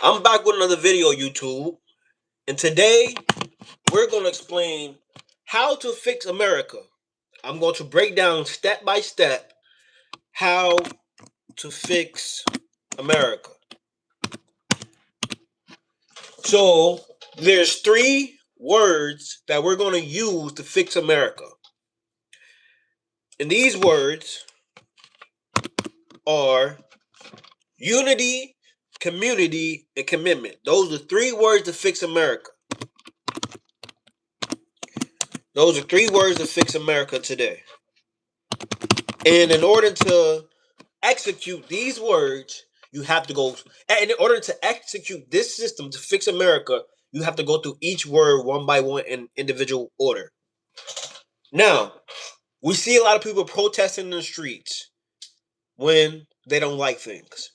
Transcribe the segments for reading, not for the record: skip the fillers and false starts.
I'm back with another video, YouTube, and today we're going to explain how to fix America. I'm going to break down step by step how to fix America. So there's three words that we're going to use to fix America. And these words are unity, community, and commitment. Those are three words to fix America. Those are three words to fix America today. And in order to execute these words, you have to go, and in order to execute this system to fix America, you have to go through each word one by one in individual order. Now, we see a lot of people protesting in the streets when they don't like things.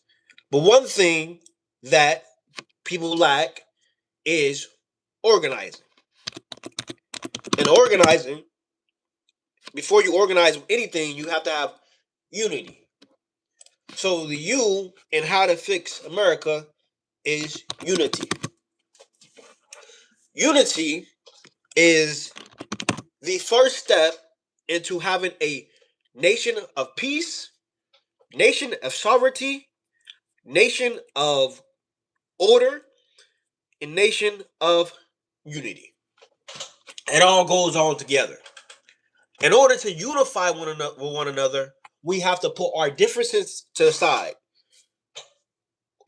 But one thing that people lack is organizing. And organizing, before you organize anything, you have to have unity. So the U in how to fix America is unity. Unity is the first step into having a nation of peace, nation of sovereignty, nation of order, and nation of unity. It all goes on together. In order to unify one another, we have to put our differences to the side.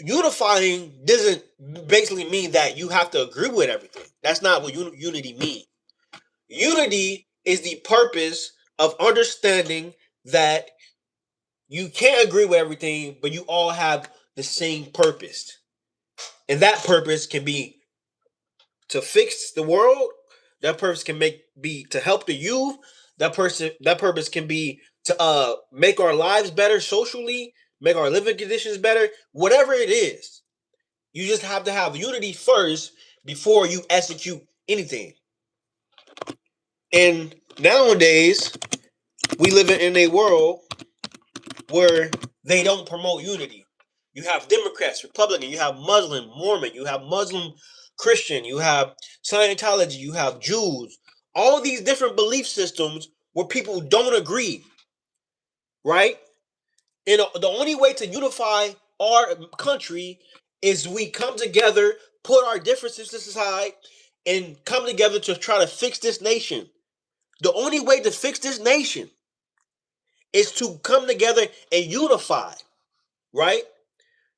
Unifying doesn't basically mean that you have to agree with everything. That's not what unity means. Unity is the purpose of understanding that you can't agree with everything, but you all have the same purpose. And that purpose can be to fix the world. That purpose can be to help the youth. That purpose can be to make our lives better socially, make our living conditions better. Whatever it is, you just have to have unity first before you execute anything. And nowadays, we live in a world where they don't promote unity. You have Democrats, Republican, you have Muslim, Mormon, you have Muslim, Christian, you have Scientology, you have Jews. All these different belief systems where people don't agree, right? And the only way to unify our country is we come together, put our differences aside, and come together to try to fix this nation. The only way to fix this nation is to come together and unify, right?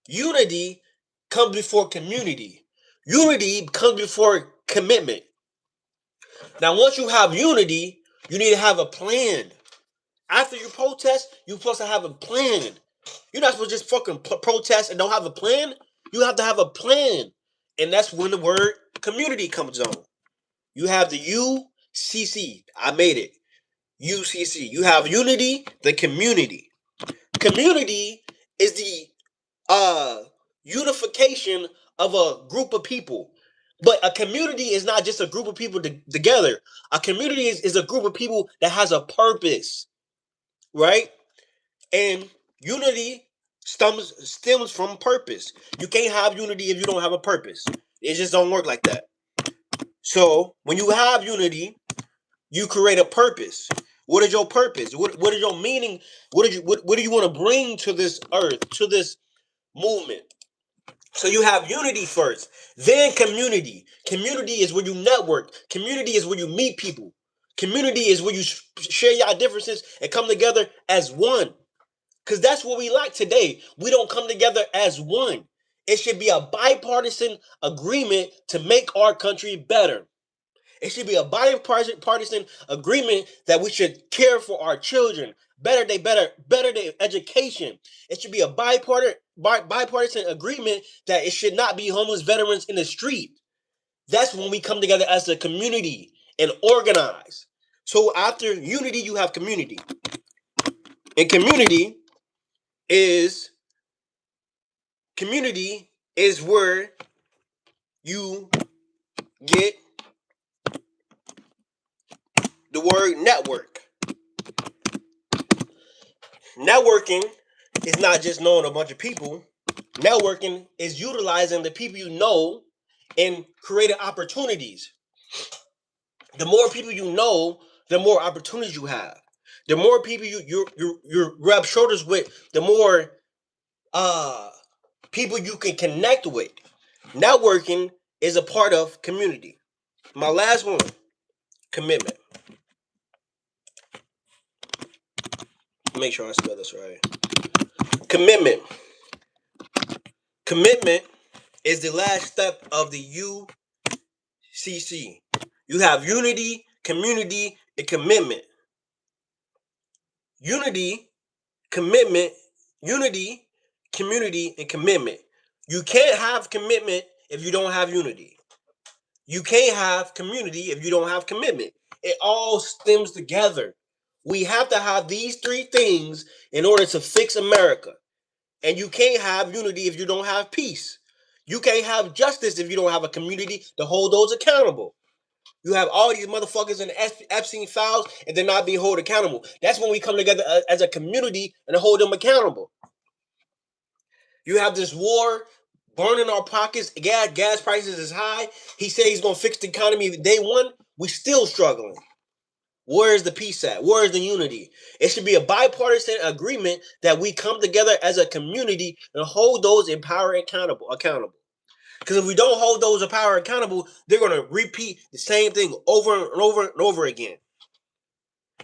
Unity comes before community. Unity comes before commitment. Now, once you have unity, you need to have a plan. After you protest, you're supposed to have a plan. You're not supposed to just fucking protest and don't have a plan. You have to have a plan. And that's when the word community comes on. You have the UCC. I made it. UCC. You have unity, the community. Community is the unification of a group of people. But a community is not just a group of people together. A community is a group of people that has a purpose, right? And unity stems from purpose. You can't have unity if you don't have a purpose. It just don't work like that. So when you have unity, you create a purpose. What is your purpose? What is your meaning? What do you want to bring to this earth, to this movement? So you have unity first, then community. Community is where you network. Community is where you meet people. Community is where you share your differences and come together as one. Because that's what we lack today. We don't come together as one. It should be a bipartisan agreement to make our country better. It should be a bipartisan agreement that we should care for our children, better their education. It should be a bipartisan agreement that it should not be homeless veterans in the street. That's when we come together as a community and organize. So after unity, you have community. And community is where you get the word network. Networking is not just knowing a bunch of people. Networking is utilizing the people you know and creating opportunities. The more people you know, the more opportunities you have. The more people you rub shoulders with, the more uh people you can connect with. Networking is a part of community. My last one, commitment. Make sure I spell this right. Commitment. Commitment is the last step of the UCC. You have unity, community, and commitment. Unity, commitment, unity, community, and commitment. You can't have commitment if you don't have unity. You can't have community if you don't have commitment. It all stems together. We have to have these three things in order to fix America. And you can't have unity if you don't have peace. You can't have justice if you don't have a community to hold those accountable. You have all these motherfuckers in the Epstein files and they're not being held accountable. That's when we come together as a community and hold them accountable. You have this war burning our pockets. Gas prices is high. He said he's going to fix the economy day one. We still struggling. Where is the peace at? Where is the unity? It should be a bipartisan agreement that we come together as a community and hold those in power accountable. Because if we don't hold those in power accountable, they're going to repeat the same thing over and over and over again.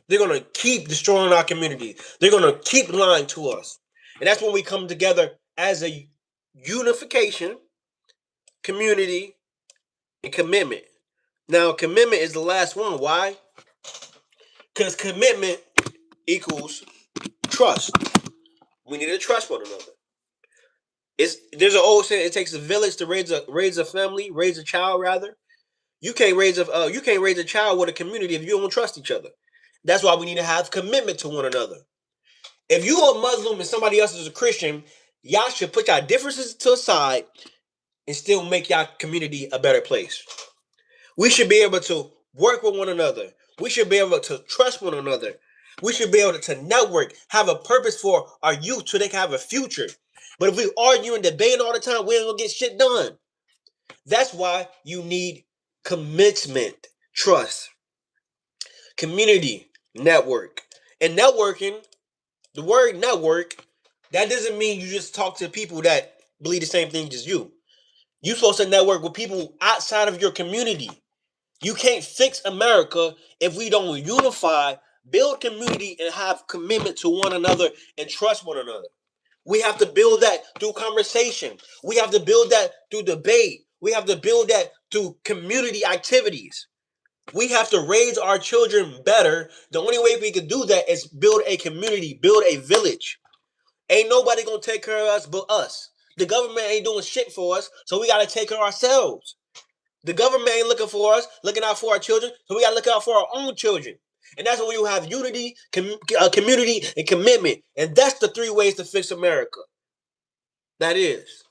They're going to keep destroying our community. They're going to keep lying to us. And that's when we come together as a unification, community, and commitment. Now, commitment is the last one. Why? Because commitment equals trust. We need to trust one another. There's an old saying: it takes a village to raise a family, raise a child. Rather, you can't raise a child with a community if you don't trust each other. That's why we need to have commitment to one another. If you are a Muslim and somebody else is a Christian, y'all should put y'all differences to the side and still make y'all community a better place. We should be able to work with one another. We should be able to trust one another. We should be able to network, have a purpose for our youth so they can have a future. But if we argue and debate all the time, we ain't gonna get shit done. That's why you need commitment, trust, community, network. And networking, the word network, that doesn't mean you just talk to people that believe the same thing as you. You're supposed to network with people outside of your community. You can't fix America if we don't unify, build community, and have commitment to one another and trust one another. We have to build that through conversation. We have to build that through debate. We have to build that through community activities. We have to raise our children better. The only way we can do that is build a community, build a village. Ain't nobody gonna take care of us but us. The government ain't doing shit for us, so we gotta take care of ourselves. The government ain't looking for us, looking out for our children, so we gotta look out for our own children. And that's when you have unity, community, and commitment. And that's the three ways to fix America. That is.